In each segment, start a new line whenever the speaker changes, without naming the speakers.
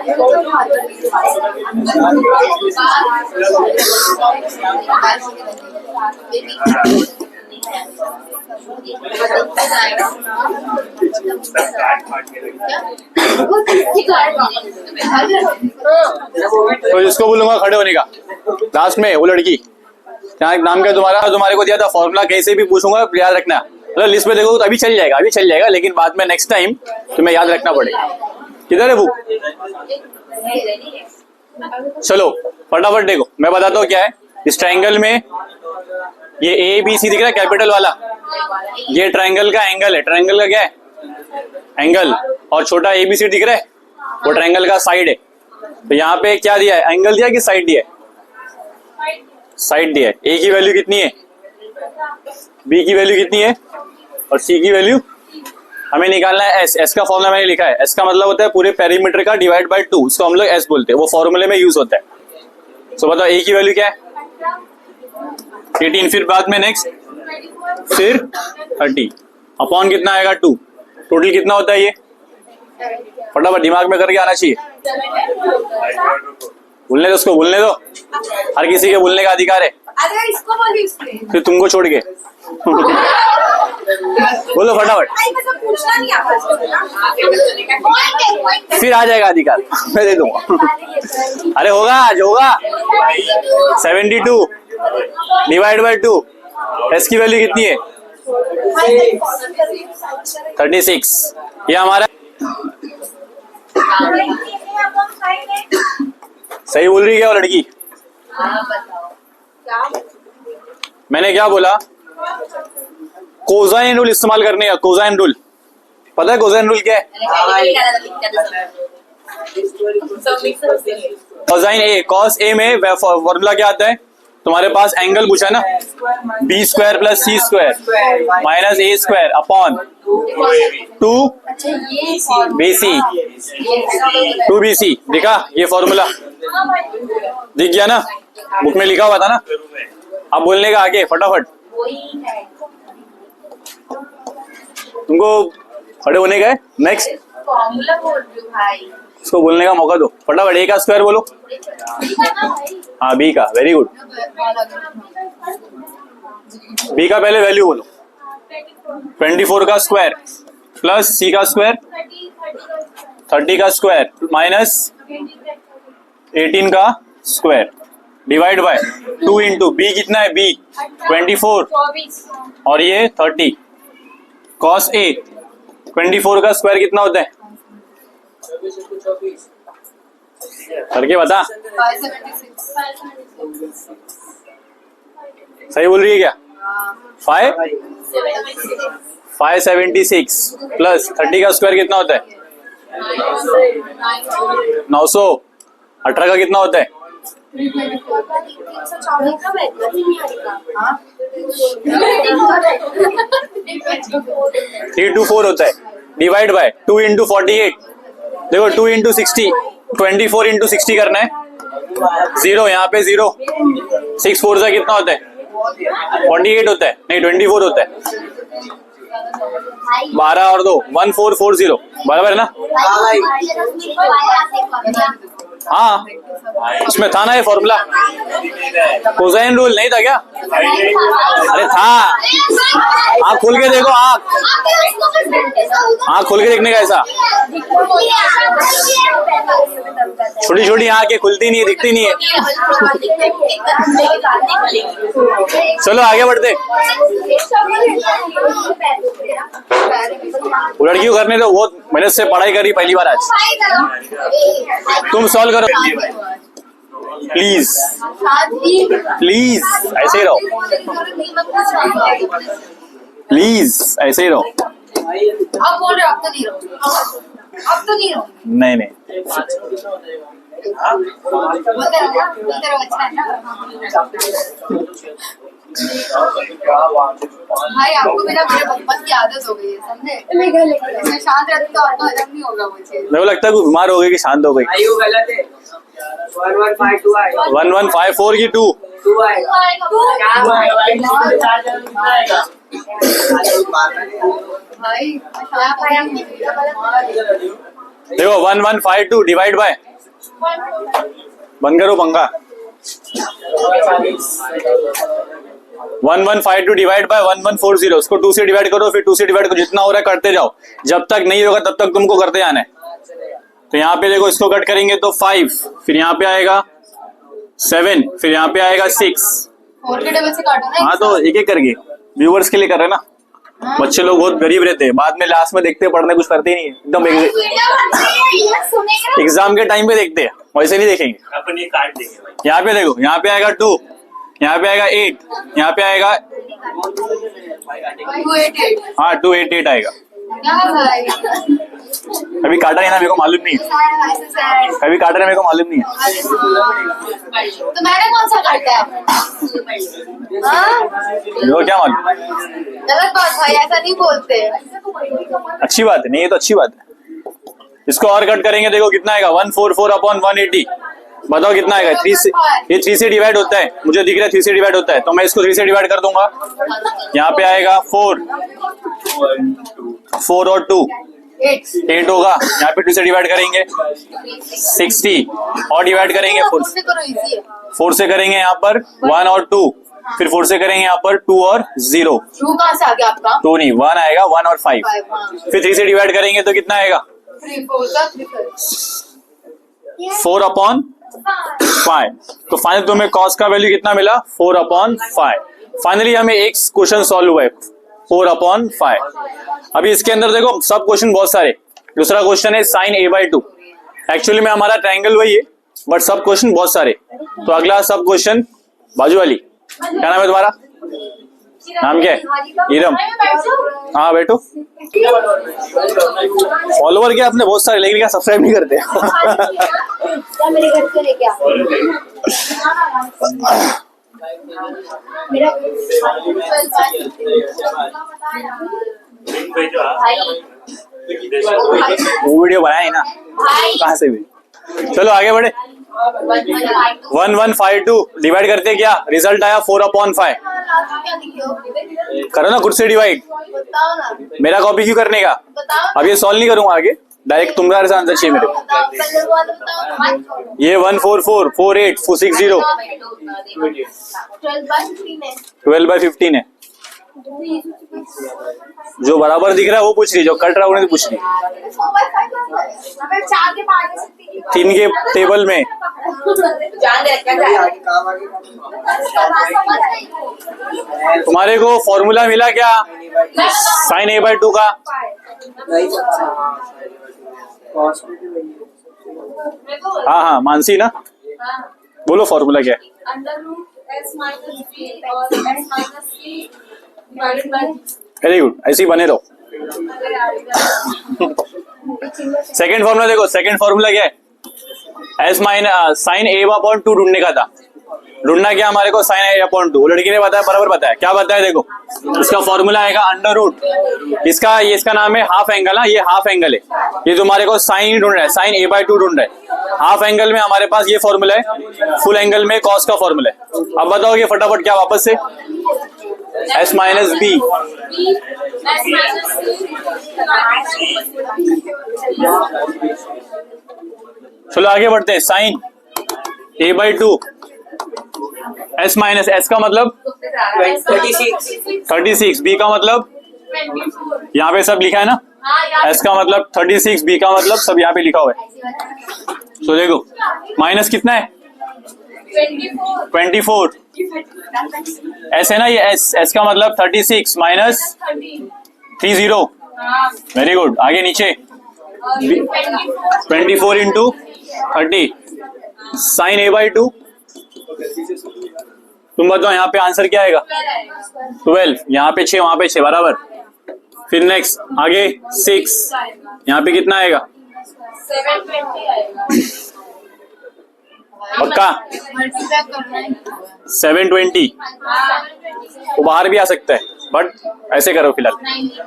तो जिसको बोलूंगा खड़े होने का लास्ट में वो लड़की, क्या नाम क्या तुम्हारा, तुम्हारे को दिया था फॉर्मूला, कैसे भी पूछूंगा याद रखना। मतलब लिस्ट में देखो तो अभी चल जाएगा, लेकिन बाद में नेक्स्ट टाइम तुम्हें याद रखना पड़ेगा। किधर है बुक? चलो फटाफट देखो, मैं बताता हूँ क्या है इस ट्रायंगल में। ये ए बी सी दिख रहा है कैपिटल वाला, ये ट्रायंगल का एंगल है। ट्रायंगल का क्या है? एंगल। और छोटा ए बी सी दिख रहा है, वो ट्रायंगल का साइड है। तो यहाँ पे क्या दिया है? एंगल दिया कि साइड दिया है? साइड दिया है। ए की वैल्यू कितनी है, बी की वैल्यू कितनी है, और सी की वैल्यू हमें निकालना है एस। एस का फॉर्मूला मैंने लिखा है, एस का मतलब होता है पूरे पेरीमीटर का डिवाइड बाय 2, इसको हम लोग एस बोलते हैं, वो फॉर्मूले में यूज होता है। सो बताओ ए की वैल्यू क्या है? 18, फिर बाद में नेक्स्ट, फिर 30 अपॉन कितना आएगा 2। टोटल कितना होता है ये? फटाफट दिमाग में करके आना चाहिए। बोलने दो उसको, बोलने दो, हर किसी के बोलने का अधिकार है।
अरे इसको बोलिए,
फिर तुमको छोड़ के बोलो फटाफट, फिर आ जाएगा अधिकार, मैं दे दूंगा। अरे होगा, आज होगा। 72 डिवाइड बाय 2, एस की वैल्यू कितनी है? 36। ये हमारा सही बोल रही है क्या वो लड़की? मैंने क्या बोला? कोसाइन रूल इस्तेमाल करने का। कोसाइन रूल पता है? कोसाइन रूल क्या है? कोसाइन ए, कॉस ए में फॉर्मूला क्या आता है? तुम्हारे पास एंगल पूछा ना, बी स्क्वायर प्लस सी स्क्वायर माइनस ए स्क्वायर अपॉन 2 BC 2 BC। दिखा ये फॉर्मूला? दिख गया ना, बुक में लिखा हुआ था ना। अब बोलने का आगे फटाफट, तुमको खड़े होने का है। नेक्स्ट उसको बोलने का मौका दो फटाफट। ए का स्क्वायर बोलो। हाँ बी का, वेरी गुड। बी का पहले वैल्यू बोलो। 24 का स्क्वायर प्लस सी का स्क्वायर 30 का स्क्वायर माइनस 18 का square divide by 2 into B कितना है? बी 24 और ये 30 कॉस ए 24 का स्क्वायर कितना होता है? करके बता। सही बोल रही है क्या? 576 प्लस 30 का स्क्वायर कितना होता है? 900। 18 का कितना होता है? 324 होता है। Divide by 2 into 48। देखो 2 इंटू 60, 24 इंटू 60 करना है। 0 यहाँ पे 0, 6 4 से कितना होता है? 48 होता है, नहीं 24 होता है। 12 और 2 1440 बराबर है ना? हाँ इसमें था ना ये फॉर्मूला। कोसाइन रूल नहीं था क्या? अरे था। आँख खोल के देखो, आँख खोल के देखने का ऐसा। छोटी छोटी आँखें खुलती नहीं है, दिखती नहीं है। चलो आगे बढ़ते। लड़की को करने दो, बहुत मेहनत से पढ़ाई करी पहली बार आज। तुम सॉल्व करो प्लीज, प्लीज ऐसे ही रहो, प्लीज ऐसे ही रहो।
अब बोल रहे हो, अब तो नहीं रहो, अब तो नहीं रहो।
नहीं नहीं
भाई आपको मेरा मेरे बचपन की आदत हो गई है, समझे? मैं शांत रहती तो आपको हजम नहीं होगा मुझे।
मेरे को लगता है बीमार हो गई कि शांत हो गई। 1154 की 2 देखो 1152 डिवाइड बाय बंद करो पंखा। 1152 डिवाइड बाय 1140, उसको 2 से डिवाइड करो, फिर 2 से डिवाइड करो, जितना हो रहा है करते जाओ, जब तक नहीं होगा तब तक तुमको करते जाना है। तो यहाँ पे देखो इसको कट करेंगे तो 5, फिर यहाँ पे आएगा 7, फिर यहाँ पे आएगा 6।
4 के टेबल से काटो ना।
हाँ तो एक एक करके व्यूअर्स के लिए कर रहे हैं ना, बच्चे लोग बहुत गरीब रहते हैं, बाद में लास्ट में देखते हैं, पढ़ने कुछ करते ही नहीं है, एकदम एग्जाम के टाइम पे देखते हैं, वैसे नहीं देखेंगे।
अपन ये काट देंगे।
यहाँ पे देखो, यहाँ पे आएगा 2, यहाँ पे आएगा 8, यहाँ पे आएगा
288।
हाँ 288 आएगा। कभी काटा नहीं ना, मेरे को मालूम नहीं है, कभी काटा नहीं, मेरे को मालूम नहीं है।
तो मैंने कौन सा काटा है? हाँ?
मेरे को क्या मालूम।
गलत बात भाई, ऐसा नहीं बोलते।
अच्छी बात है, नहीं ये तो अच्छी बात है। इसको और कट करेंगे, देखो कितना आएगा 144/180। बताओ कितना आएगा? 3 से, ये 3 से डिवाइड होता है, मुझे दिख रहा है 3 से डिवाइड होता है, तो मैं इसको 3 से डिवाइड कर दूंगा। यहाँ पे आएगा 4 और 2 8 होगा। यहाँ पे 2 से डिवाइड करेंगे 60 और डिवाइड करेंगे 4 से करेंगे यहाँ पर 1 और 2, फिर 4 से करेंगे यहाँ पर 2 और 0।
2 कहाँ से आ गया आपका?
2 नहीं, 1 आएगा, 1 और 5। फिर 3 से डिवाइड करेंगे तो कितना आएगा? 4/5। तो फाइनली तुम्हें कॉस का वैल्यू कितना मिला? 4/5। फाइनली हमें एक क्वेश्चन सॉल्व हुआ है 4/5। अभी इसके अंदर देखो सब क्वेश्चन बहुत सारे। दूसरा क्वेश्चन है sin a/2। एक्चुअली में हमारा ट्रायंगल वही है, बट सब क्वेश्चन बहुत सारे। तो अगला सब क्वेश्चन बाजू वाली, क्या नाम है तुम्हारा? नाम क्या है? इरम। हाँ बैठो। फॉलोवर क्या अपने बहुत सारे, लेकिन क्या सब्सक्राइब नहीं करते।
मेरे घर से लेके आ। मेरा
वो वीडियो बनाया ना, कहाँ से भी। चलो आगे बढ़े। 1152 डिवाइड करते क्या? रिजल्ट आया 4/5। करो ना खुद से डिवाइड,
बताओ ना।
मेरा कॉपी क्यों करने का? अब ये सॉल्व नहीं करूंगा आगे, डायरेक्ट तुम्हारे से आंसर चाहिए मेरे को। ये 144 48 460 12/15 है। जो बराबर दिख रहा है वो पूछ रही, जो कट रहा है उन्हें पूछ रही। 3 के टेबल में तुम्हारे को फॉर्मूला मिला क्या sin a/2 का? हाँ हाँ मानसी ना, बोलो फॉर्मूला क्या है? वेरी गुड, ऐसे ही बने रहो। सेकंड फॉर्मूला देखो, सेकंड फॉर्मूला क्या है? sin a/2 ढूंढने का था। ढूंढना क्या हमारे को? sin a/2। लड़की ने बताया, बराबर बताया। क्या बताया देखो, इसका फॉर्मूला आएगा √। इसका नाम है हाफ एंगल। ना ये हाफ एंगल है, ये तुम्हारे को साइन ढूंढ रहा है, sin a/2 ढूंढ रहा है। हाफ एंगल में हमारे पास ये फॉर्मूला है, फुल एंगल में cos का फॉर्मूला है। अब बताओ ये फटाफट क्या वापस से S minus B। चलो आगे बढ़ते हैं। sin a/2 S minus, S का मतलब 36, B का मतलब यहाँ पे सब लिखा है ना, S का मतलब 36, B का मतलब सब यहाँ पे लिखा हुआ है। तो देखो माइनस कितना है? 24। S है ना ये, S का मतलब 36 माइनस 30। Very good. आगे नीचे 24 इंटू 30 sin a/2। तुम बताओ यहाँ पे आंसर क्या आएगा? 12। यहाँ पे 6, वहां पे 6, बराबर। फिर नेक्स्ट आगे 6, यहाँ पे कितना आएगा? 720 पक्का? 720। वो बाहर भी आ सकता है, बट ऐसे करो फिलहाल।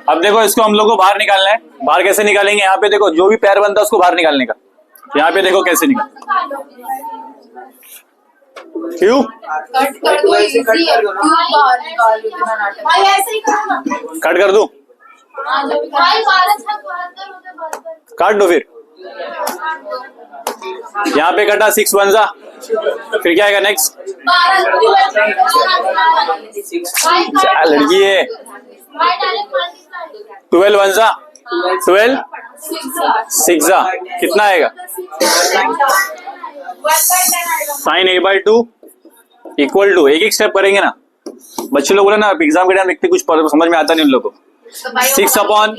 अब देखो इसको हम लोग को बाहर निकालना है। बाहर कैसे निकालेंगे? यहाँ पे देखो जो भी पैर बनता है उसको बाहर निकालने का। यहाँ पे देखो कैसे निकाल, क्यों?
कट कर दो, इजी है। क्यों बाहर निकाल रहे हो? भाई ऐसे ही करो ना।
कट कर दूं?
भाई बाहर
काट दो फिर। यहाँ पे कटा 6 वन जा, फिर क्या आएगा नेक्स्ट? लड़की है 12 वन जा 12 6 जा कितना आएगा? Sine a by 2 equal to, एक स्टेप करेंगे ना बच्चे लोग बोले ना एग्जाम के टाइम लिखते कुछ समझ में आता नहीं उन लोगों को। 6 अपॉन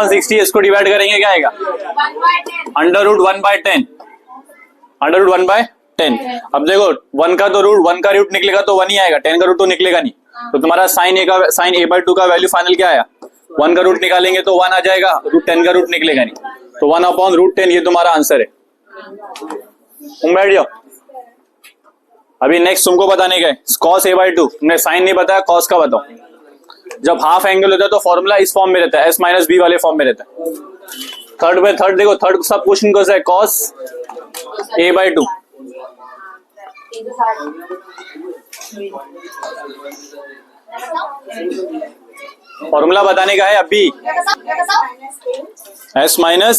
60 इसको डिवाइड करेंगे क्या आएगा? अंडर रूट 1/10 अब देखो 1 का रूट निकलेगा तो 1 ही आएगा, 10 का रूट तो निकलेगा नहीं। तो तुम्हारा साइन a बाई 2 का वैल्यू फाइनल क्या आया? 1 का रूट निकालेंगे तो 1 आ जाएगा, रूट 10 का रूट निकलेगा नहीं तो 1 अपॉन रूट 10 ये तुम्हारा आंसर है। तुम बैठ जाओ। अभी नेक्स्ट तुमको बताने का है cos a बाई 2, तुमने साइन नहीं बताया cos का बताओ। जब हाफ एंगल होता है तो फॉर्मूला इस फॉर्म में रहता है, s माइनस बी वाले फॉर्म में रहता है। थर्ड देखो, थर्ड सब क्वेश्चन कैसा है? cos a बाई 2 फॉर्मूला बताने का है अभी। s माइनस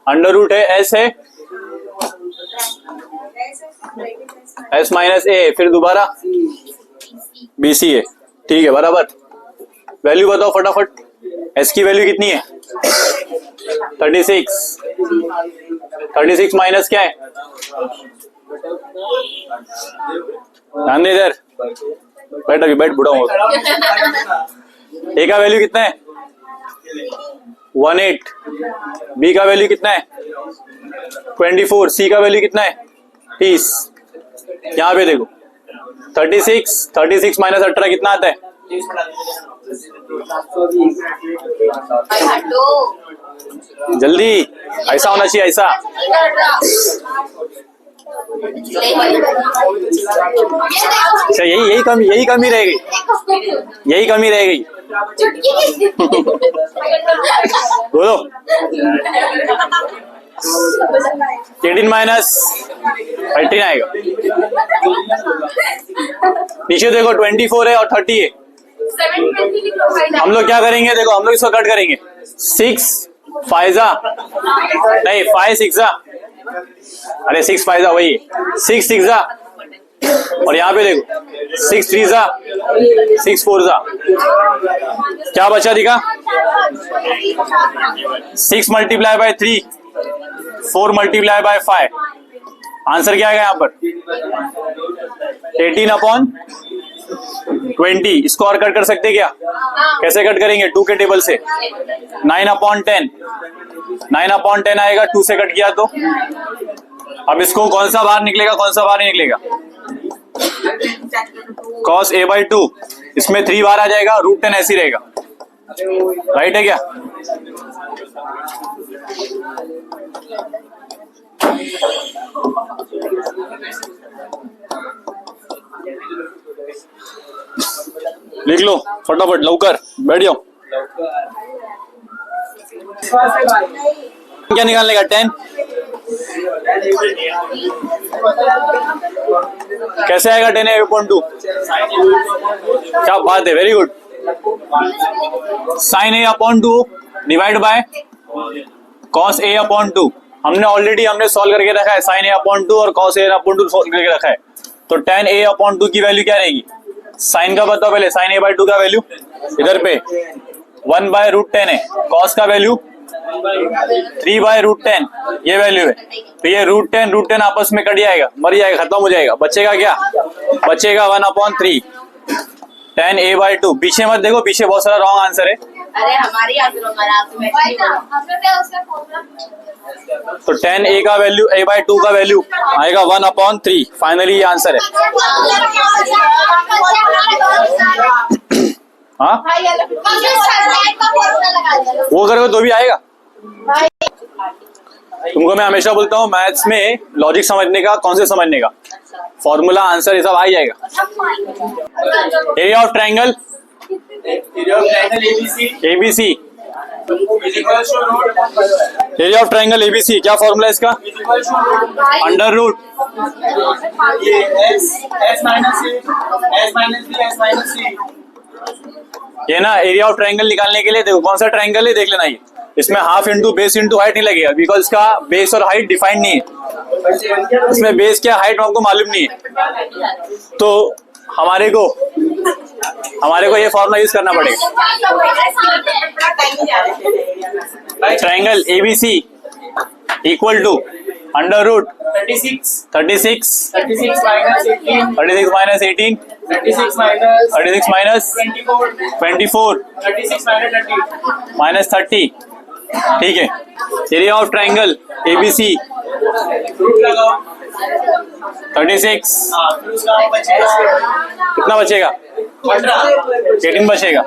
अंडर रूट है, s है s माइनस a, फिर दोबारा bc है, ठीक है बराबर। वैल्यू बताओ फटाफट, s की वैल्यू कितनी है? 36 माइनस क्या है? ध्यान दे इधर, बैठ अभी बैठ, बुढ़ा होगा। a का वैल्यू कितना है? 18, b का वैल्यू कितना है? 24, c का वैल्यू कितना है? 30। यहाँ पे देखो 36 माइनस 18 कितना आता है? जल्दी, ऐसा होना चाहिए, ऐसा। अच्छा यही कमी रह गई, यही कमी रह गई। बोलो 18 माइनस 13 आएगा। नीचे देखो 24 है और 30 है। हम लोग क्या करेंगे? देखो हम लोग इसको कट करेंगे। 6 फाइजा नहीं 5 6 अरे 6 फाइजा वही 6 6 और यहाँ पे देखो 6 3 6 4 क्या बचा दिखा? 6 multiply by 3 4 multiply by 5 answer क्या आएगा यहाँ पर? 18 अपॉन 20। इसको और कट कर सकते क्या? कैसे कट करेंगे? 2 के टेबल से। 9 अपॉन 10 आएगा, 2 से कट किया तो। अब इसको कौन सा बाहर निकलेगा, कौन सा बाहर नहीं निकलेगा? cos a बाई 2, इसमें 3 बार आ जाएगा, रूट 10 ऐसी रहेगा। राइट है क्या? लिख लो फटाफट, लवकर बैठ जाओ। क्या निकालने का? 10 कैसे आएगा? 10 अपॉन 2। क्या बात है, very good. Sine a upon 2 divide by cos a upon 2। हमने सॉल्व करके रखा है, साइन a अपॉन 2 और cos a अपॉन 2 सॉल्व करके रखा है। तो tan a अपॉन 2 की वैल्यू क्या रहेगी? साइन का बताओ पहले, साइन a बाई 2 का वैल्यू इधर पे 1 बाय रूट 10 है, cos का वैल्यू 3 बाय रूट 10 ये वैल्यू है। तो ये रूट 10 आपस में कट जाएगा, मर जाएगा, खत्म हो जाएगा। बचेगा क्या? बचेगा 1 अपॉन 3 tan a बाई 2। पीछे मत देखो, पीछे बहुत सारा रॉन्ग आंसर है।
अरे हमारी आंसर
तो tan a का वैल्यू a बाई 2 का वैल्यू आएगा 1 अपॉन 3। फाइनली ये आंसर है। हाँ वो करोगे तो भी आएगा। तुमको मैं हमेशा बोलता हूँ मैथ्स में लॉजिक समझने का, कौन से समझने का, फॉर्मूला आंसर ये सब आ ही जाएगा। Area of triangle ABC, area of triangle ABC क्या फॉर्मूला है इसका? अंडर रूट ये ना एरिया ऑफ ट्रायंगल निकालने के लिए देखो कौन सा ट्रायंगल है देख लेना। ये इसमें half into base into height नहीं लगेगा, बिकॉज इसका बेस और हाइट डिफाइंड नहीं है। इसमें बेस क्या हाइट आपको मालूम नहीं है, तो हमारे को ये फॉर्मूला यूज करना पड़ेगा। Triangle ABC equal to under root 36 minus 18 36 minus 24 minus 30। ठीक है, एरिया ऑफ ट्रायंगल एबीसी 36 कितना बचेगा? 18 बचेगा।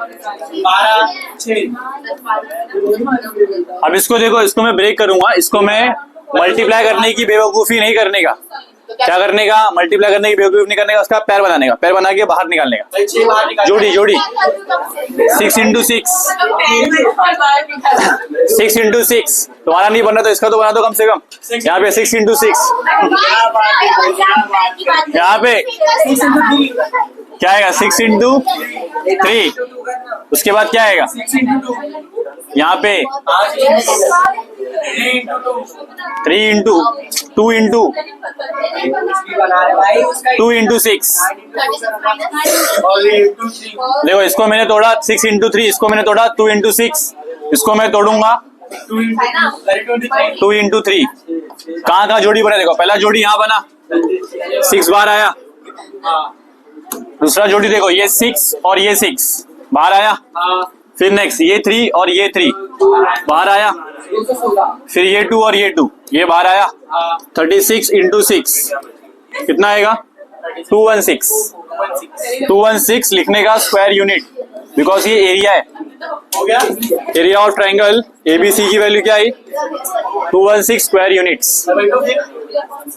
अब इसको देखो, इसको मैं ब्रेक करूंगा, इसको मैं मल्टीप्लाई करने की बेवकूफी नहीं करने का। क्या करने का? मल्टीप्लाई करने की बेवकूफी नहीं करने का, उसका पैर बनाने का, पैर बना के बाहर निकालने का। जोड़ी 6 इंटू 6 तुम्हारा नहीं बनना तो इसका तो बना दो कम से कम। यहाँ पे 6 इंटू 6, यहाँ पे क्या आएगा? 6 इंटू 3। उसके बाद क्या आएगा? यहाँ पे 3 इंटू 2 इंटू 6। देखो इसको मैंने तोड़ा 6 इंटू 3, इसको मैंने तोड़ा 2 इंटू 6, इसको मैं तोड़ूंगा 2 इंटू 3। कहाँ कहाँ जोड़ी बना? देखो पहला जोड़ी यहाँ बना, 6 बार आया। दूसरा जोड़ी देखो, ये 6 और ये 6 बाहर आया। फिर नेक्स्ट ये 3 और ये 3 बाहर आया। फिर ये 2 और ये 2 ये बाहर आया। 36 इंटू 6 कितना आएगा? 216 लिखने का स्क्वायर यूनिट, बिकॉज ये एरिया है। एरिया ऑफ ट्रायंगल एबीसी की वैल्यू क्या आई? 216 स्क्वायर यूनिट्स।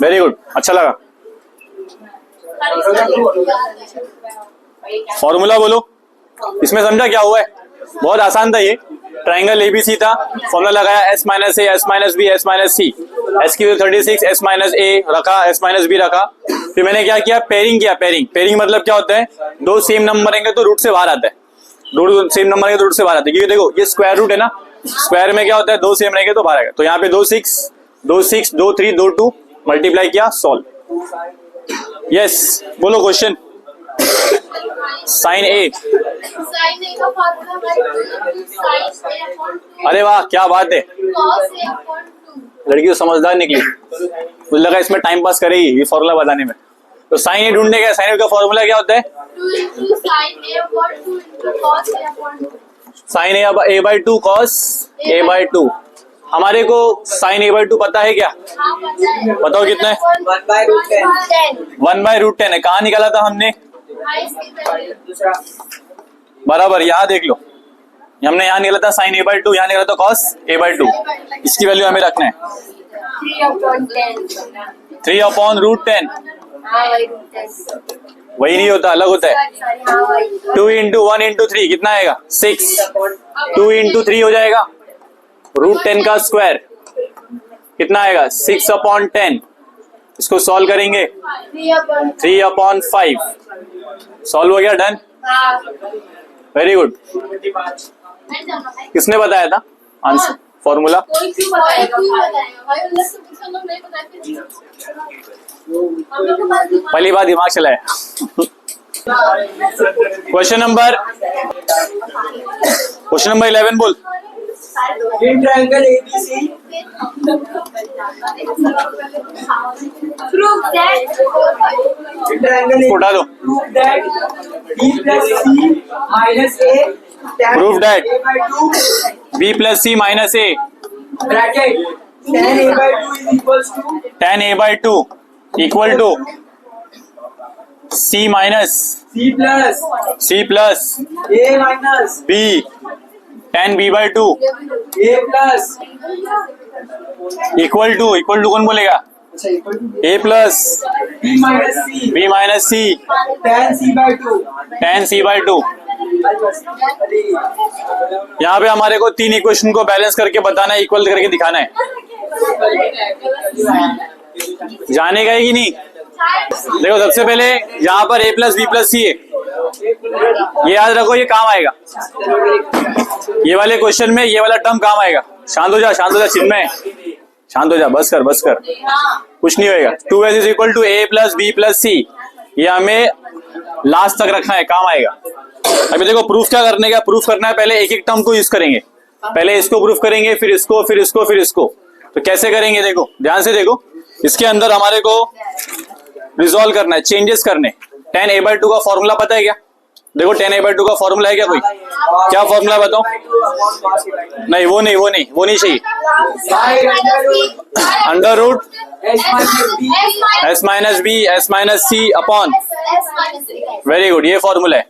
वेरी गुड, अच्छा लगा। फॉर्मूला बोलो, इसमें समझा क्या हुआ है? बहुत आसान था ये। ट्रायंगल एबीसी था, फॉर्मूला लगाया s minus A, s minus B, s minus C. s की 36, s माइनस ए रखा, s माइनस बी रखा। फिर मैंने क्या किया? पेयरिंग किया। पेयरिंग मतलब क्या होता है? दो सेम नंबर रहेंगे तो रूट से बाहर आता है। दो सेम नंबर रहेंगे तो रूट से बाहर आता है, क्योंकि देखो ये स्क्वायर रूट है ना, स्क्वायर में क्या होता है? दो सेम रहेंगे तो बाहर आएगा। तो यहाँ पे 2 6 2 6 2 3 2 2 मल्टीप्लाई किया, सॉल्व। यस बोलो क्वेश्चन। साइन ए, अरे वाह क्या बात है, लड़की तो समझदार निकली। मुझे लगा इसमें टाइम पास करेगी ये फॉर्मूला बताने में। तो साइन ए ढूंढने का, साइन ए का फॉर्मूला क्या होता है? Sine A by 2 cos A by 2। हमारे को साइन ए बाई 2 पता है क्या? बताओ कितना है? 1/√10 है। कहाँ निकाला था हमने? बराबर, यहाँ देख लो, हमने यहाँ निकाला था साइन ए बाई 2, यहाँ निकाला था कॉस ए बाई 2। इसकी वैल्यू हमें रखना है 3/√10। वही नहीं होता, अलग होता है। 2 इंटू 1 इंटू 3 कितना आएगा? 6। 2 इंटू 3 हो जाएगा, √10 का स्क्वायर कितना आएगा? 6/10। इसको सॉल्व करेंगे 3/5। सॉल्व हो गया, डन। Very good. किसने बताया था आंसर फॉर्मूला? पहली बार दिमाग चलाया। क्वेश्चन नंबर 11 बोल।
In triangle ABC,
Prove that.
in triangle
उठा दो।
prove that B plus C minus A tan
Prove that.
A by 2
b plus C minus A
bracket tan A by 2 is equals to
tan a by 2 equal to c minus
C plus
A
minus
b tan b by 2
A plus
equal to कौन बोलेगा?
अच्छा equal to
a plus
B minus C
b minus c
tan C by 2
tan c by 2। यहाँ पे हमारे को 3 equation को balance करके बताना है, इक्वल करके दिखाना है। जानेगा कि नहीं? देखो सबसे पहले यहाँ पर a प्लस बी प्लस सी है, ये याद रखो, ये काम आएगा। ये वाले क्वेश्चन में ये वाला टर्म काम आएगा। शांत हो जा चिन्मय, शांत हो जा, बस कर, कुछ नहीं होएगा। 2s is equal to a plus B plus C, ये हमें लास्ट तक रखना है, काम आएगा। अभी देखो प्रूफ क्या करने का, प्रूफ करना है पहले एक एक टर्म को यूज करेंगे। पहले इसको प्रूफ करेंगे, फिर इसको, फिर इसको, फिर इसको। तो कैसे करेंगे देखो, ध्यान से देखो। इसके अंदर हमारे को रिजॉल्व करना है, चेंजेस करने। tan a/2 का फॉर्मूला पता है क्या? देखो tan a/2 का फॉर्मूला है क्या कोई? क्या फॉर्मूला बताओ? नहीं वो नहीं चाहिए। Under root s minus c upon, very good, ये फॉर्मूला है।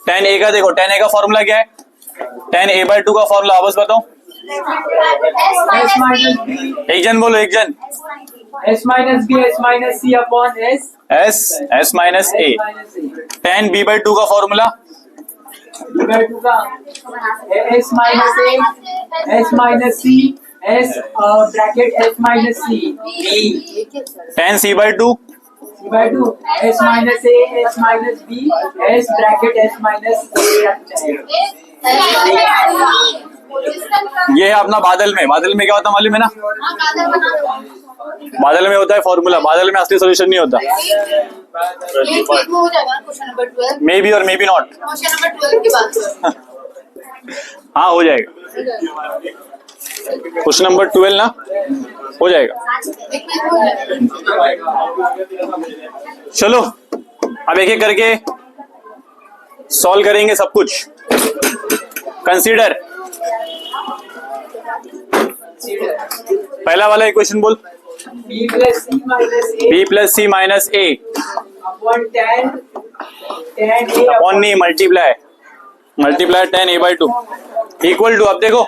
tan a का देखो, tan a का फॉर्मूला क्या है? tan a/2 का फॉर्मूला वापस बताओ, एक जन बोलो, एक जन।
s minus b s minus c upon
s minus a। tan b/2 का फॉर्मूला,
b/2 का s minus a s minus c s bracket s minus c
tan c/2
c/2 s minus a s minus b s bracket s minus a।
ये है अपना बादल में। बादल में क्या होता है मालूम है ना? बादल में होता है फॉर्मूला, बादल में असली सोल्यूशन नहीं होता। मे बी और मे बी नॉट। हाँ हो जाएगा, क्वेश्चन नंबर 12 ना, हो जाएगा। चलो अब एक एक करके सॉल्व करेंगे सब कुछ। कंसीडर, पहला वाला इक्वेशन बोल,
b plus c minus a
upon tan
a
upon नहीं, multiply tan a/2 equal to. अब देखो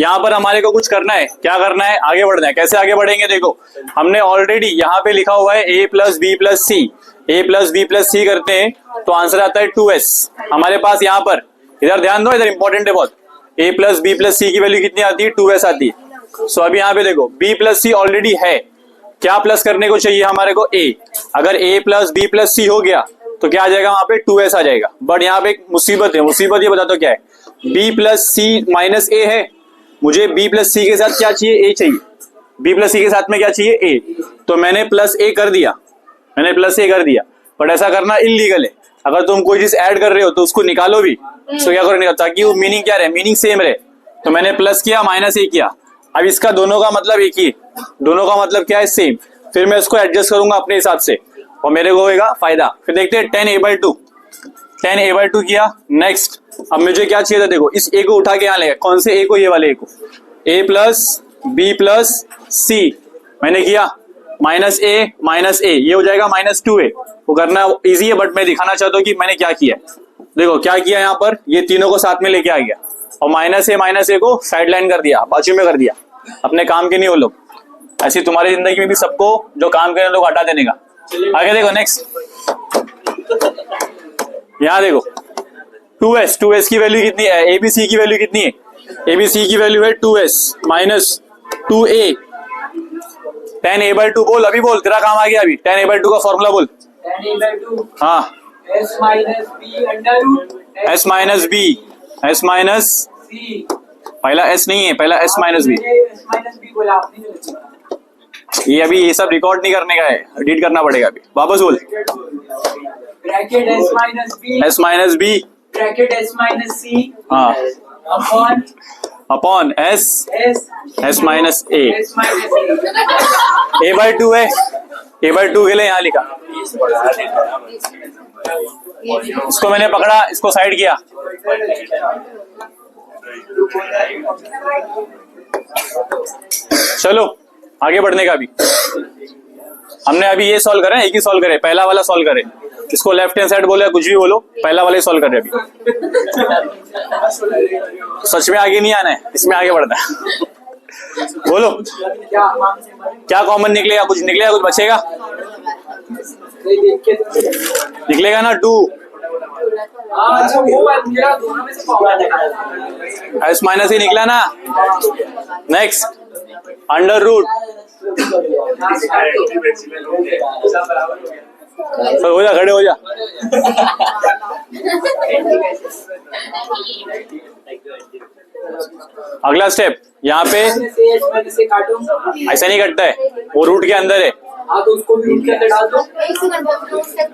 यहाँ पर हमारे को कुछ करना है, क्या करना है, आगे बढ़ना है। कैसे आगे बढ़ेंगे देखो, हमने ऑलरेडी यहाँ पे लिखा हुआ है a प्लस बी प्लस सी करते हैं तो आंसर आता है 2s हमारे पास। यहाँ पर इधर ध्यान दो, इधर इंपॉर्टेंट है बहुत। a प्लस बी प्लस सी की वैल्यू कितनी आती है? 2s आती है। सो अभी यहाँ पे देखो b प्लस सी ऑलरेडी है, क्या प्लस करने को चाहिए हमारे को? a। अगर a प्लस बी प्लस सी हो गया तो क्या आ जाएगा वहां पे? 2s आ जाएगा। बट यहाँ पे एक मुसीबत है, मुसीबत ये बता दो क्या है? b plus C minus a है, मुझे b प्लस सी के साथ क्या चाहिए? a चाहिए। b प्लस सी के साथ में क्या चाहिए? a। तो मैंने प्लस a कर दिया, बट ऐसा करना इलीगल है। अगर तुम कोई चीज ऐड कर रहे हो तो उसको निकालो भी, तो क्या करो, ताकि वो मीनिंग क्या रहे, मीनिंग सेम रहे। तो मैंने प्लस किया, माइनस a किया। अब इसका दोनों का मतलब एक ही, दोनों का मतलब क्या है? सेम। फिर मैं इसको एडजस्ट करूंगा अपने हिसाब से और मेरे को होगा फायदा। फिर देखते हैं tan a/2 किया। नेक्स्ट अब मुझे क्या चाहिए था? देखो इस a को उठा के यहाँ ले, कौन से a को? ये वाले a को। a प्लस बी प्लस सी मैंने किया, माइनस a, ये हो जाएगा माइनस 2a। वो करना इजी है बट मैं दिखाना चाहता हूँ कि मैंने क्या किया। देखो क्या किया, यहाँ पर ये तीनों को साथ में लेके आ गया और माइनस ए को साइड लाइन कर दिया, बाजू में कर दिया। अपने काम के नहीं हो लोग, ऐसी तुम्हारी जिंदगी में भी सबको जो काम करे लोग हटा देने का। आगे देखो नेक्स्ट, यहाँ देखो 2s की वैल्यू कितनी है? एबीसी की वैल्यू कितनी है? एबीसी की वैल्यू है 2s minus 2a। tan a/2 बोल, अभी बोल, तेरा काम आ गया अभी। tan a/2 का फॉर्मूला बोल।
tan a/2
हाँ,
s minus b under root
s minus
c।
पहला s नहीं है, पहला s minus B.
s minus b बोला आपने।
ये अभी ये सब रिकॉर्ड नहीं करने का है, एडिट करना पड़ेगा अभी। वापस बोल,
bracket s minus b bracket s minus c
हाँ, upon s minus a। a/2 है, a/2 के लिए यहाँ लिखा, इसको मैंने पकड़ा, इसको साइड किया। चलो आगे बढ़ने का भी हमने अभी ये सॉल्व करें, एक ही सॉल्व करे, पहला वाला सॉल्व करे। इसको लेफ्ट हैंड साइड बोले, कुछ भी बोलो, पहला वाला ही सॉल्व करे अभी। सच में आगे नहीं आना है, इसमें आगे बढ़ना है। बोलो क्या कॉमन निकलेगा? कुछ निकलेगा, कुछ बचेगा? निकलेगा ना 2। s माइनस ही निकला ना। नेक्स्ट अंडर रूट चल हो जा, खड़े हो जा। अगला स्टेप यहाँ पे
एच माइनस ए काटो।
ऐसा नहीं कटता है, वो रूट के अंदर है।
हाँ तो उसको भी रूट के अंदर डाल दो।
एक सेकंड में रूट से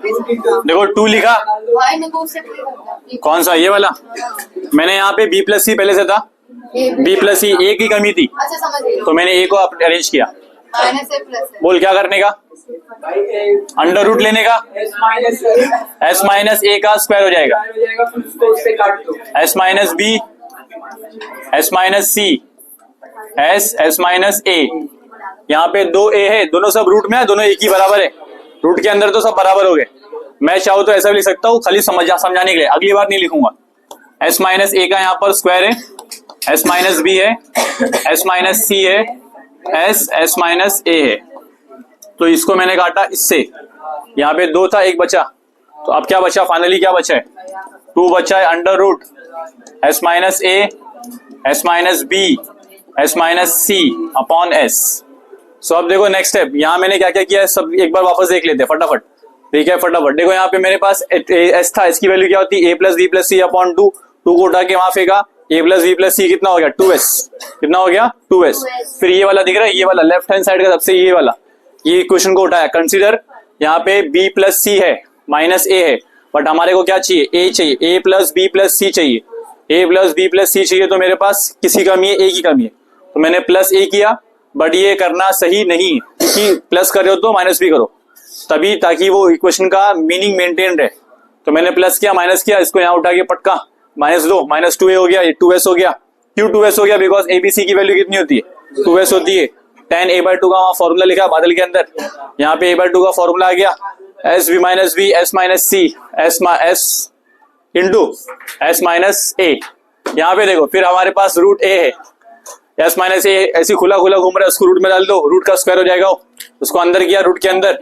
देखो 2 लिखा,
भाई मेरे को उससे करना
कौन सा ये वाला? मैंने यहाँ पे बी प्लस सी पहले से था, बी प्लस सी ए की कमी थी,
अच्छा समझ गई
तो मैंने ए को अरेंज किया।
माइनस ए प्लस है
बोल क्या करने का? अंडर रूट लेने का,
एच माइनस
एस माइनस ए का स्क्वायर हो जाएगा,
हो जाएगा, फिर उसको उससे काट दो।
S minus B, S minus C, S minus A. यहाँ पे 2 ए है, दोनों सब रूट में है, दोनों एक ही बराबर है, रूट के अंदर तो सब बराबर हो गए। मैं चाहूँ तो ऐसा भी लिख सकता हूँ, खाली समझाने के लिए, अगली बार नहीं लिखूंगा। एस माइनस ए का यहाँ पर स्क्वायर है, एस माइनस बी है, एस माइनस सी है, एस माइनस ए है। तो इसको मैंने काटा इससे, यहाँ पे 2 था, 1 बचा, तो अब क्या बचा? फाइनली क्या बचा है? 2 बचा है under root S minus A, S minus B, S minus C upon S. So अब देखो नेक्स्ट स्टेप, यहाँ मैंने क्या क्या किया है सब एक बार वापस देख लेते हैं फटाफट। ठीक है फटाफट देखो, यहाँ पे मेरे पास एस था, इसकी वैल्यू क्या होती है? ए plus B plus C upon 2, 2 को उठा के वहां फेंका, ए प्लस बी प्लस सी कितना हो गया? 2s। कितना हो गया? 2s। फिर ये वाला दिख रहा है, ये वाला लेफ्ट हैंड साइड का सबसे ये वाला, ये इक्वेशन को उठाया। कंसीडर यहाँ पे b प्लस सी है, माइनस ए है, बट हमारे को क्या चाहिए? a चाहिए, a प्लस बी प्लस सी चाहिए, a प्लस बी प्लस सी चाहिए, तो मेरे पास किसी कमी है? a की कमी है, तो मैंने प्लस a किया। बट ये करना सही नहीं, क्योंकि प्लस कर रहे हो तो माइनस भी करो तभी, ताकि वो इक्वेशन का मीनिंग मेंटेन रहे। तो मैंने प्लस किया, माइनस किया, इसको यहाँ उठा के पटका, -2, -2a हो गया, ये 2s हो गया। क्यों 2s हो गया? बिकॉज abc की वैल्यू कितनी होती है? 2s होती है। tan a/2 का वहां फॉर्मूला लिखा बादल के अंदर, यहाँ पे a/2 का फॉर्मूला आ गया, S B minus B, S minus C, S into S minus A. यहाँ पे देखो फिर हमारे पास रूट ए है, एस माइनस ए ऐसी खुला खुला घूम रहा है, उसको रूट में डाल दो, रूट का स्क्वायर हो जाएगा, उसको अंदर किया रूट के अंदर।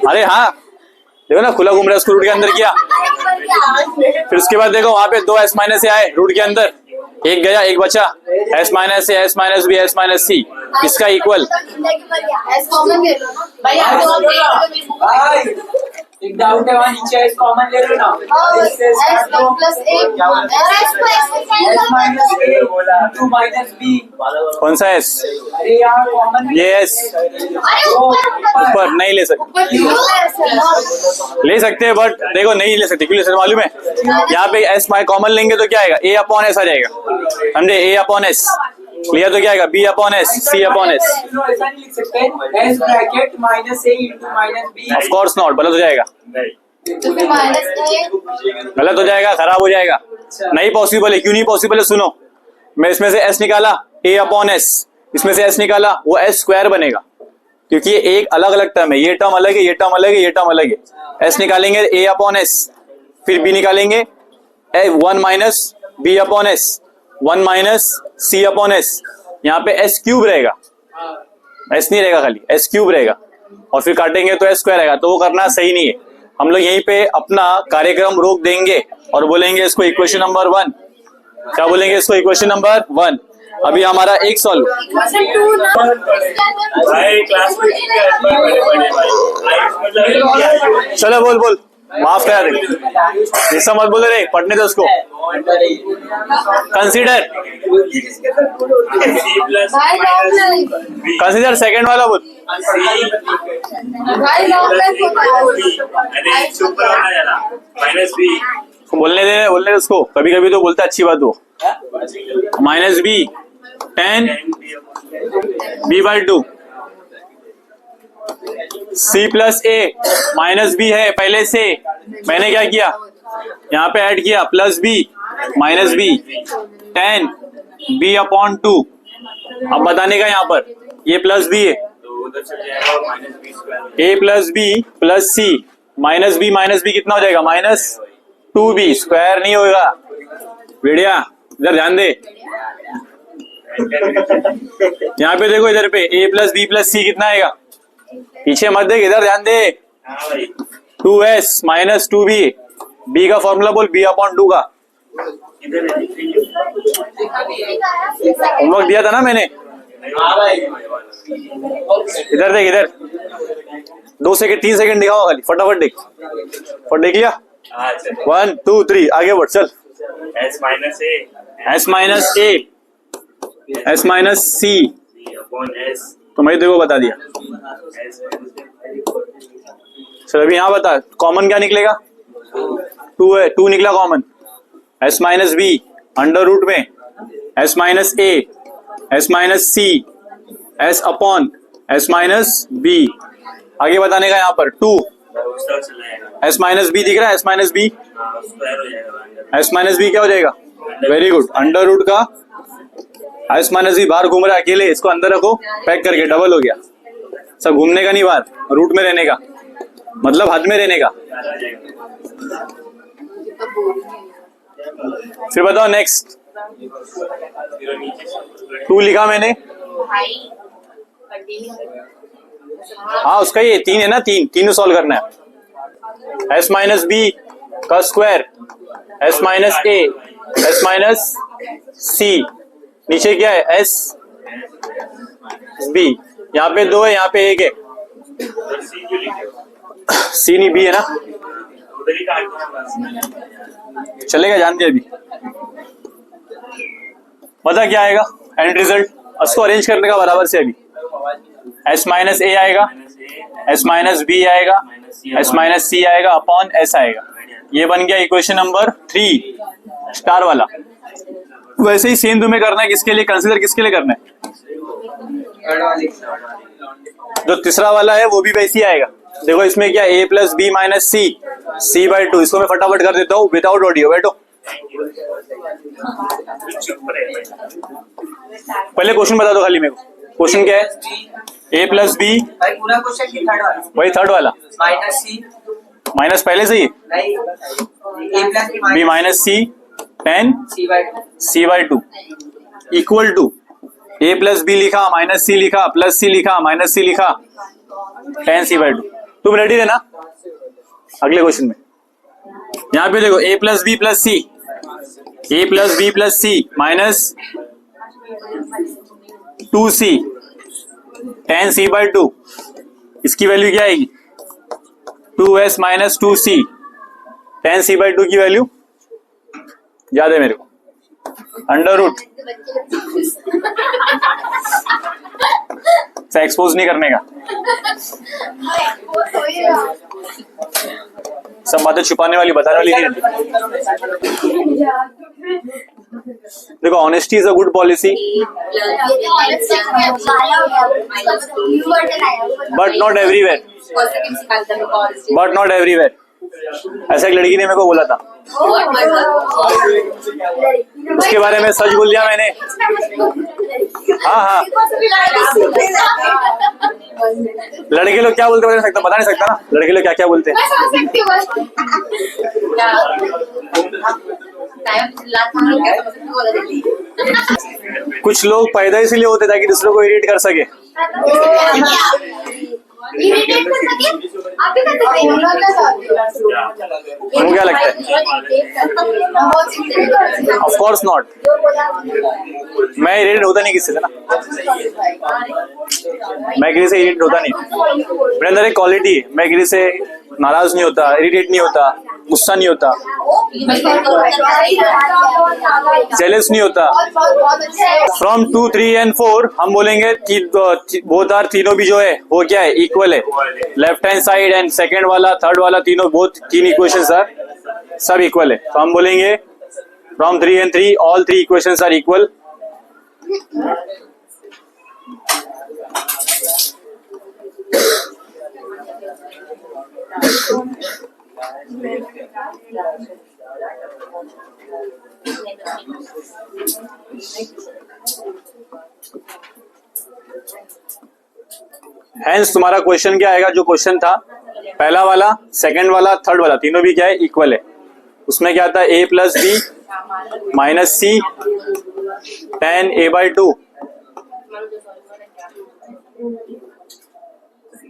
अरे हाँ देखो ना, खुला घूम रहा है, उसको रूट के अंदर किया। फिर उसके बाद देखो वहां पे 2 एस माइनस ए आए रूट के अंदर, एक गया, एक बचा, S minus A, S minus B, S minus C, इसका इक्वल।
एस कॉमन ले लो ना भाई, आप तो
भाई एक डाउट है, वहाँ नीचे एस कॉमन ले लो ना। इससे स्टार्ट करो।
Plus A
S minus A two minus B.
कौन सा एस?
अरे यार कॉमन
ये एस ऊपर नहीं ले सकते, ले सकते हैं बट देखो नहीं ले सकते, क्यों ले सकते मालूम है? यहाँ पे एस कॉमन लेंगे तो क्या आएगा? ए अपॉन एस आ जाएगा, समझे? ए अपॉन एस लिया तो क्या आएगा? B upon S, C upon S.
ऐसा नहीं लिख सकते, S bracket minus A into minus B.
Of course not, गलत हो जाएगा,
तो फिर माइनस ए
गलत हो जाएगा, खराब हो जाएगा, नहीं पॉसिबल है। क्यों नहीं पॉसिबल है? सुनो, मैं इसमें से एस निकाला, ए अपॉन एस, इसमें से एस निकाला, वो एस स्क्वायर बनेगा, क्योंकि ये एक अलग अलग टर्म है, ये टर्म अलग है, ये टर्म अलग है, ये टर्म अलग है। एस निकालेंगे ए अपॉन एस, फिर बी निकालेंगे 1 minus B upon S, 1 minus C upon S. यहाँ पे एस क्यूब रहेगा, एस नहीं रहेगा, खाली एस क्यूब रहेगा, और फिर काटेंगे तो एस स्क्वायर रहेगा, तो वो करना सही नहीं है। हम लोग यहीं पे अपना कार्यक्रम रोक देंगे और बोलेंगे इसको इक्वेशन नंबर 1। क्या बोलेंगे इसको? Equation number 1। अभी हमारा एक सॉल्व, चलो बोल बोल, माफ करा दे, ऐसा मत बोले रे, पढ़ने दो उसको। कंसीडर,
भाई लॉन्ग
कंसीडर सेकंड वाला बोल।
भाई लॉन्ग
बोलने दे उसको, कभी कभी तो बोलता अच्छी बात हो। Minus B tan b/2, C plus A, minus B है पहले से, मैंने क्या किया यहाँ पे ऐड किया, plus B minus B, tan B upon 2। अब बताने का यहाँ पर ये प्लस बी है, ए plus B plus C minus B कितना हो जाएगा? -2b, स्क्वायर नहीं होगा बेड़िया, इधर ध्यान दे। यहाँ पे देखो, इधर पे a प्लस बी प्लस सी कितना आएगा? पीछे मत देख, इधर ध्यान दे। 2s माइनस 2b, b का फॉर्मूला बोल, b अपॉन 2 का। होमवर्क दिया था ना मैंने, इधर देख, इधर 2 सेकंड 3 सेकंड दिखाओ खाली, फटाफट देख, फट देख लिया। 1 2 3 आगे बढ़ चल।
S minus A
S minus A, S minus C,
upon S
तो मैं देखो बता दिया।
S
चल अभी यहाँ बता, कॉमन क्या निकलेगा? 2 है, 2 निकला common. S minus B under root में S minus A, S minus C, S upon S minus B। आगे बताने का यहाँ पर 2
उसका चला जाएगा,
S माइनस B दिख रहा है, S माइनस B,
स्क्वायर हो जाएगा अंदर।
S माइनस B क्या हो जाएगा? वेरी गुड, अंडर रूट का S माइनस B बाहर घूम रहा है अकेले, इसको अंदर रखो पैक करके, डबल हो गया। सब घूमने का नहीं, बाहर रूट में रहने का, मतलब हद में रहने का। फिर बताओ नेक्स्ट। 2 लिखा मैंने, हाँ उसका ये 3 है ना, 3 सॉल्व करना है। S माइनस B का square, S minus A, S minus C, नीचे क्या है? S B, यहाँ पे 2 है, यहाँ पे 1 है। C नहीं B है ना,
उधर ही काट देना।
चलेगा, जानते अभी। पता क्या आएगा एंड रिजल्ट? उसको अरेंज करने का बराबर से अभी। S माइनस A आएगा, S माइनस B आएगा, S माइनस C आएगा, अपॉन S आएगा। ये बन गया इक्वेशन नंबर 3 स्टार वाला। वैसे ही सेम तुम्हें करना है, किसके लिए कंसीडर, किसके लिए करना है? जो तीसरा वाला है वो भी वैसे ही आएगा। देखो इसमें क्या, A plus B minus C, C/2। इसको मैं फटाफट कर देता हूँ विदाउट ऑडियो, बैठो।
चुप रहे।
पहले क्वेश्चन बता दो खाली मेरे को, क्वेश्चन क्या है? A प्लस B,
भाई पूरा क्वेश्चन की थर्ड वाला
वही थर्ड वाला,
माइनस सी
माइनस पहले से ही,
नहीं A plus
B minus C tan
C by two
C/2 equal to A plus B लिखा, माइनस C लिखा, प्लस C लिखा, माइनस C लिखा, tan C/2। तुम रेडी रहना अगले क्वेश्चन में। यहाँ पे देखो A plus B plus C, A plus B plus C minus 2C tan C/2, इसकी वैल्यू क्या आएगी? 2S minus 2C tan C/2 की वैल्यू याद है मेरे को, अंडर रूट से एक्सपोज नहीं करने का, सब बातें छुपाने वाली बताने वाली नहीं रहती। देखो honesty is a good policy but not everywhere, but not everywhere. ऐसा एक लड़की ने मेरे को बोला था, उसके बारे में सच बोल दिया मैंने। हाँ हाँ, लड़के लोग क्या बोलते बता नहीं सकता ना, लड़के लोग क्या क्या बोलते हैं। कुछ लोग पैदा इसलिए होते ताकि दूसरों को इरिटेट कर सके।
इरिटेट कर सके, आप भी करते थे। होना क्या चाहते हो?
तुमको क्या लगता है? ऑफ कोर्स नॉट, मैं इरिटेट होता नहीं किसी से ना, मैं किसी से इरिटेट होता नहीं। मेरे अंदर एक क्वालिटी है, मैं किसी से नाराज नहीं होता, इरिटेट नहीं होता, गुस्सा नहीं होता, जेलस नहीं होता। फ्रॉम 2 3 and 4 हम बोलेंगे कि बोथ आर, तीनों भी जो है वो क्या है? इक्वल है। Left hand side and second वाला, थर्ड वाला, तीनों बोथ 3 इक्वेशंस आर सब इक्वल है। तो हम बोलेंगे from 3 and 3 all 3 equations are equal. Hence तुम्हारा क्वेश्चन क्या आएगा? जो क्वेश्चन था पहला वाला, सेकंड वाला, थर्ड वाला, तीनों भी क्या है? इक्वल है। उसमें क्या था? A plus B minus C tan A/2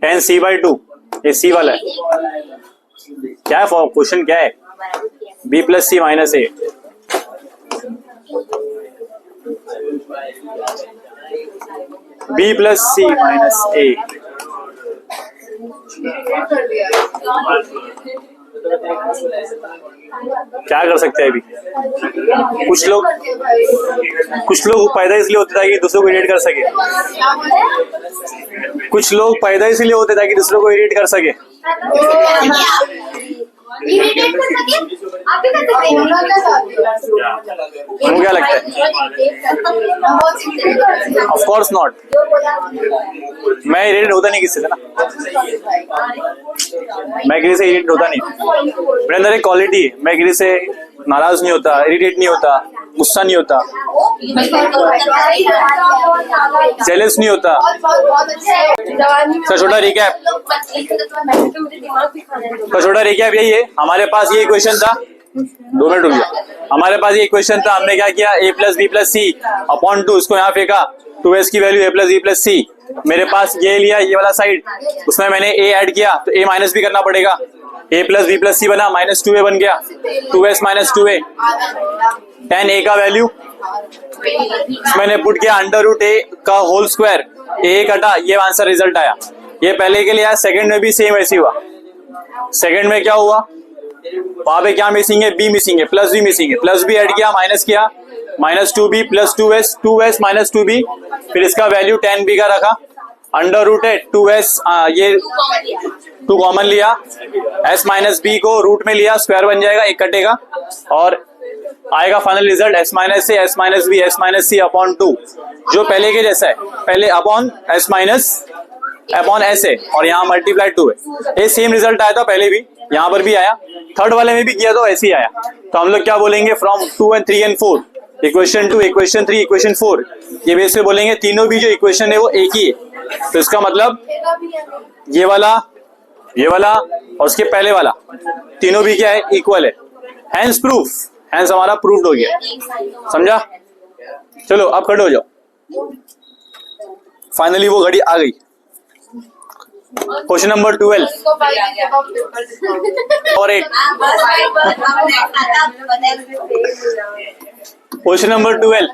tan C/2, ये C वाला है। क्या है क्वेश्चन? क्या है? B plus C minus A। B plus C minus A.
कर दिया
क्या कर सकते हैं अभी? कुछ लोग पैदा इसलिए होते ताकि दूसरों को इरिटेट कर सके।
क्या बोले?
कुछ लोग पैदा इसलिए होते ताकि दूसरों को इरिटेट कर सके।
इरिटेट कर सके? आप भी कर सकते हैं। होना क्या चाहते हो?
तुमको क्या लगता है?
बहुत सिंपल।
Of course not. मैं इरिटेट होता नहीं किसी से ना, मैं किसी से इरिटेट होता नहीं। मेरे अंदर एक क्वालिटी है, मैं किसी से नाराज नहीं होता, इरिटेट नहीं होता, गुस्सा नहीं होता, जेलस नहीं होता।
बहुत अच्छा।
तो छोटा रिकैप, तो छोटा रिकैप यही है। हमारे पास ये इक्वेशन था, 2 मिनट रुक गया। हमारे पास ये इक्वेशन था, हमने क्या किया, a plus B plus C upon 2, इसको यहाँ फेंका, 2s की value a plus B plus C. मेरे पास ये लिया, ये वाला साइड, उसमें मैंने a ऐड किया तो a माइनस भी करना पड़ेगा। a प्लस बी प्लस सी बना, माइनस 2a बन गया, 2s minus 2a। tan a का वैल्यू मैंने पुट किया अंडर रूट a का होल स्क्वायर, a कटा, ये आंसर रिजल्ट आया। ये पहले के लिए आया, सेकंड में भी सेम ऐसी हुआ। सेकंड में क्या हुआ, वहां पे क्या मिसिंग है, b मिसिंग है, प्लस b मिसिंग है, प्लस b ऐड किया, माइनस किया, minus 2b plus 2s minus 2b, फिर इसका वैल्यू tan b का रखा, अंडर रूट है 2s, ये 2 कॉमन लिया, s माइनस b को रूट में लिया, स्क्वायर बन जाएगा, एक कटेगा और आएगा final result s minus a s minus c upon 2, जो पहले के जैसा है, पहले upon s minus upon s है और यहाँ मल्टीप्लाई 2 है। ये सेम रिजल्ट आया था पहले भी, यहाँ पर भी आया, थर्ड वाले में भी किया तो ऐसे ही आया। तो हम लोग क्या बोलेंगे, from 2 and 3 and 4, equation 2, equation 3, equation 4, ये बेस पे बोलेंगे तीनों भी जो इक्वेशन है वो एक ही है। तो इसका मतलब ये वाला और उसके पहले वाला तीनों भी क्या है, इक्वल है। हैंस प्रूफ, हैंस हमारा प्रूफ्ड हो गया, समझा। चलो अब खड़े हो जाओ, फाइनली वो घड़ी आ गई। क्वेश्चन नंबर 12 और 8। क्वेश्चन नंबर 12,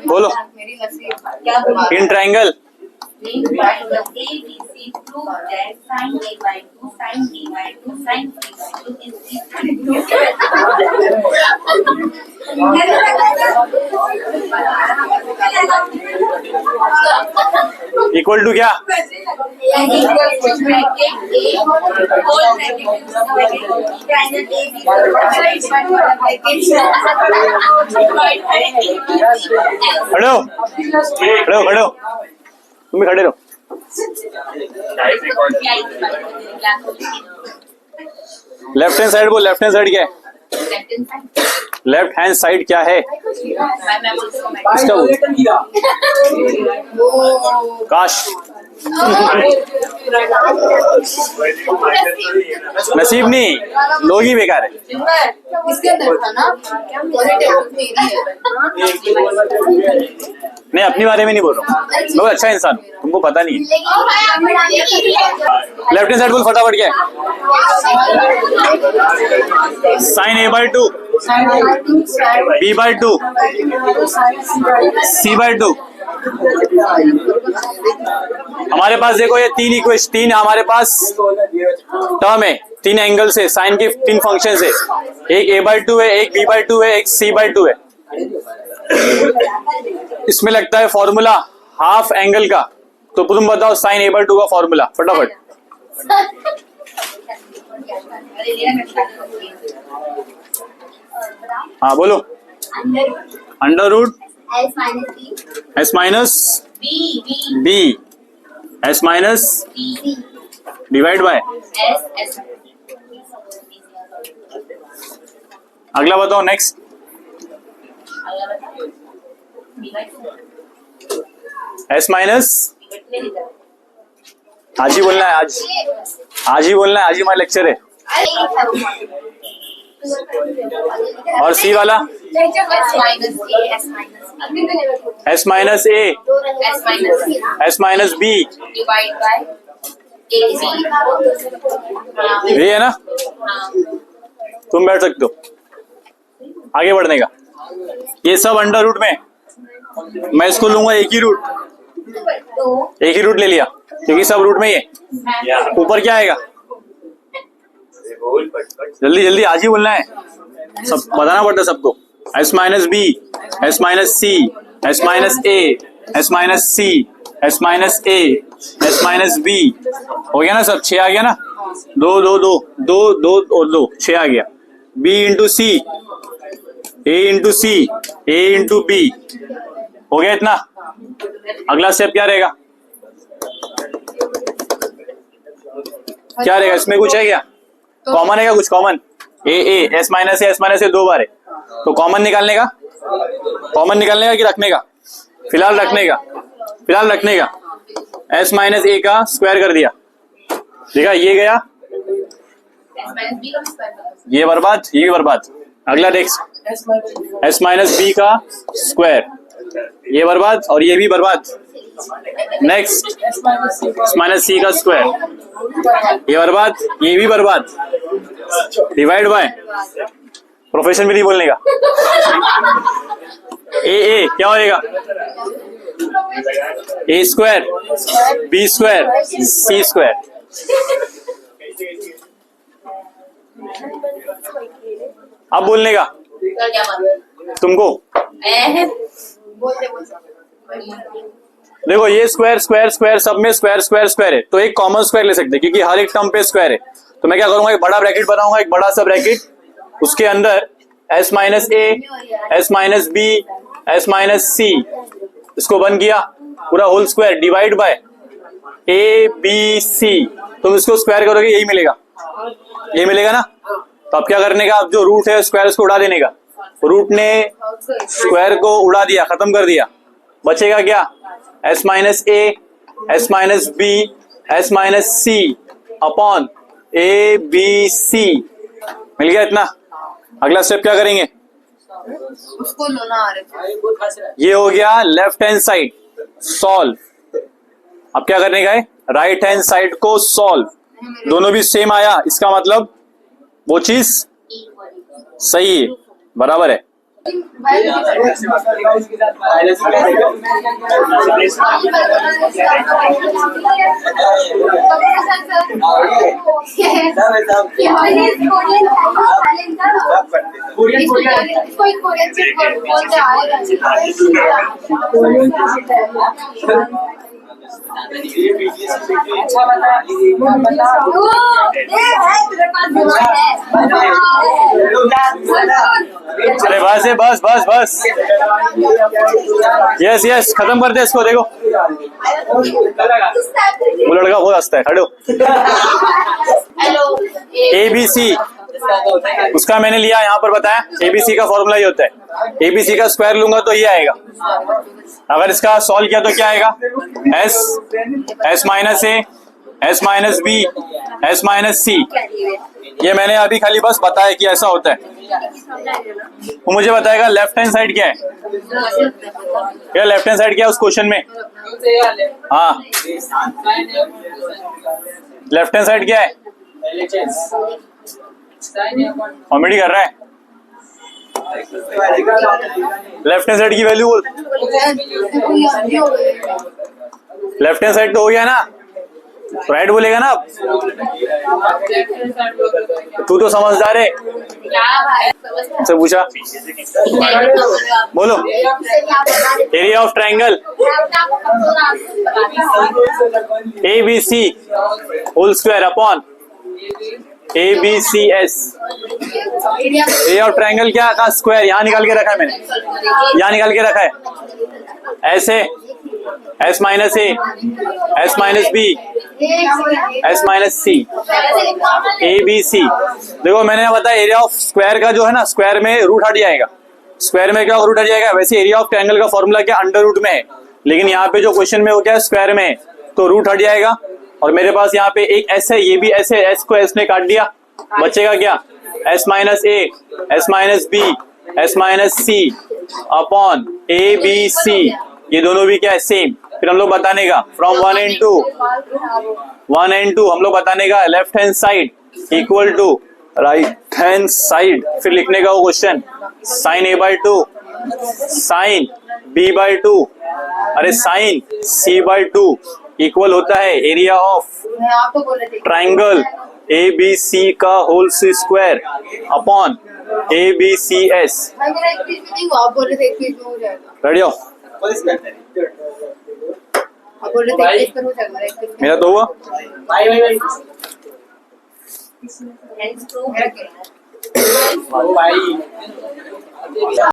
बोलो। इन ट्रायंगल इक्वल टू क्या, खड़े हो, खड़े हो, खड़े हो, तुम भी खड़े रहो। लेफ्ट हैंड साइड बोल, लेफ्ट हैंड साइड क्या है, लेफ्ट हैंड साइड क्या है, इसका बोल। काश नसीब नहीं, लोग ही बेकार है।
इसके अंदर था ना,
नहीं अपनी बारे में नहीं बोल रहा हूँ, मैं बहुत अच्छा इंसान हूँ, तुमको पता नहीं है। लेफ्ट हैंड साइड बोल फटाफट क्या है, साइन a/2, b/2, c/2। हमारे पास देखो ये 3 इक्वेशन, 3 हमारे पास टर्म है, 3 एंगल से, साइन के 3 फंक्शन है, एक a/2 है, एक b/2 है, एक c/2 है। इसमें लगता है फॉर्मूला हाफ एंगल का, तो तुम बताओ साइन a/2 का फॉर्मूला फटाफट। हाँ बोलो, under root s minus b s minus divide by. अगला बताओ, नेक्स्ट। s माइनस, आज ही बोलना है, आज ही बोलना है, आज ही हमारा लेक्चर है। और c वाला s minus a, s minus b, ये है ना। तुम बैठ सकते हो आगे बढ़ने का। ये सब अंडर रूट में, मैं इसको लूंगा एक ही रूट, एक ही रूट ले लिया क्योंकि सब रूट में ही है। ऊपर क्या आएगा? जल्दी जल्दी आज ही बोलना है, सब बताना पड़ता है सबको। S minus B, S minus C, S minus A, S minus C, S minus A, S minus B. हो गया ना सब? 6 आ गया ना? 2 2 2 2 2 और 2 6 आ गया। बी इंटू सी, ए इंटू सी, ए इंटू बी। हो गया इतना? अगला स्टेप क्या रहेगा? क्या रहेगा इसमें? कुछ है क्या कॉमन? है क्या कुछ कॉमन? ए ए, एस माइनस ए 2 बार है, तो कॉमन निकालने का? कॉमन निकालने का कि रखने का? फिलहाल रखने का, फिलहाल रखने का। एस माइनस ए का स्क्वायर कर दिया, देखा ये गया, ये बर्बाद, ये भी बर्बाद। अगला नेक्स्ट, एस माइनस बी का स्क्वायर, ये बर्बाद और ये भी बर्बाद। नेक्स्ट, एस माइनस सी का स्क्वायर, ये बर्बाद, ये भी बर्बाद। डिवाइड बाय, प्रोफेशन भी नहीं बोलने का। ए क्या होएगा? ए स्क्वायर, बी स्क्वायर, सी स्क्वायर। अब बोलने का तुमको। देखो ये स्क्वायर स्क्वायर स्क्वायर सब में स्क्वायर स्क्वायर स्क्वायर है, तो एक कॉमन स्क्वायर ले सकते हैं क्योंकि हर एक टर्म पे स्क्वायर है। तो मैं क्या करूंगा, एक बड़ा ब्रैकेट बनाऊंगा, एक बड़ा सा ब्रैकेट, उसके अंदर S minus A, S minus B, S minus C, इसको बन किया पूरा whole square, divide by A B C. तुम इसको स्क्वायर करोगे यही मिलेगा, यही मिलेगा ना। तो अब क्या करने का, अब जो रूट है स्क्वायर उसको उड़ा देने का। रूट ने स्क्वायर को उड़ा दिया, खत्म कर दिया, बचेगा क्या? S minus A, S minus B, S minus C upon A B C. मिल गया इतना? अगला स्टेप क्या करेंगे?
उसको लो ना आ रहे।
ये हो गया लेफ्ट हैंड साइड सॉल्व। अब क्या करने का है? राइट हैंड साइड को सॉल्व। दोनों भी सेम आया, इसका मतलब वो चीज सही है, बराबर है।
अच्छा बता,
अरे बस है, बस बस बस, यस यस, खत्म कर दे इसको। देखो वो लड़का बहुत हंसता है, खड़ो। ए बी सी, उसका मैंने लिया, यहाँ पर बताया एबीसी का फॉर्मूला ये होता है। एबीसी का स्क्वायर लूंगा तो ये आएगा। अगर इसका सॉल्व किया तो क्या आएगा? S, S minus A, S minus B, S minus C. ये मैंने अभी खाली बस बताया कि ऐसा होता है। वो मुझे बताएगा लेफ्ट हैंड साइड क्या है, क्या लेफ्ट हैंड साइड क्या है उस क्वेश्चन में? हाँ, लेफ्ट हैंड साइड क्या है? कॉमेडी कर रहा है। लेफ्ट हैंड साइड की वैल्यू बोल। लेफ्ट हैंड साइड तो हो गया ना, राइट बोलेगा ना। तू तो समझदार है, से पूछा। बोलो, area of triangle A B C whole square upon A B C S. Area of triangle क्या का स्क्वायर, यहाँ निकाल के रखा है मैंने, यहाँ निकाल के रखा है। ऐसे S minus A, S minus B, S minus C, A B C. देखो मैंने बताया एरिया ऑफ स्क्वायर का जो है ना, स्क्वायर में रूट हट जाएगा। स्क्वायर में क्या रूट हट जाएगा? वैसे एरिया ऑफ ट्रायंगल का फॉर्मूला क्या अंडर रूट में है, लेकिन यहाँ पे जो क्वेश्चन में वो क्या है, स्क्वायर में है, तो रूट हट जाएगा। और मेरे पास यहाँ पे एक एस है, ये भी एस है, एस को एस ने काट दिया, बचेगा क्या? S minus A, S minus B, S minus C upon A B C. ये दोनों भी क्या है? सेम। फिर हम लोग बताने का फ्रॉम 1 and 2 हम लोग बताने का left hand side equal to right hand side. फिर लिखने का वो question sign a/2 sign b/2, अरे साइन c/2 इक्वल होता है एरिया ऑफ
मैं आपको बोल रही थी
ट्राइंगल ABC का होल स्क्वायर अपॉन ABCS।
मैं मेरा एक पीस में नहीं हुआ, आप बोल रहे थे एक पीस में हो जाएगा।
रेडी हो?
आप बोल रहे थे एक पीस में हो जाएगा, मेरा एक पीस में।
मेरा तो हुआ।
मेरा क्या?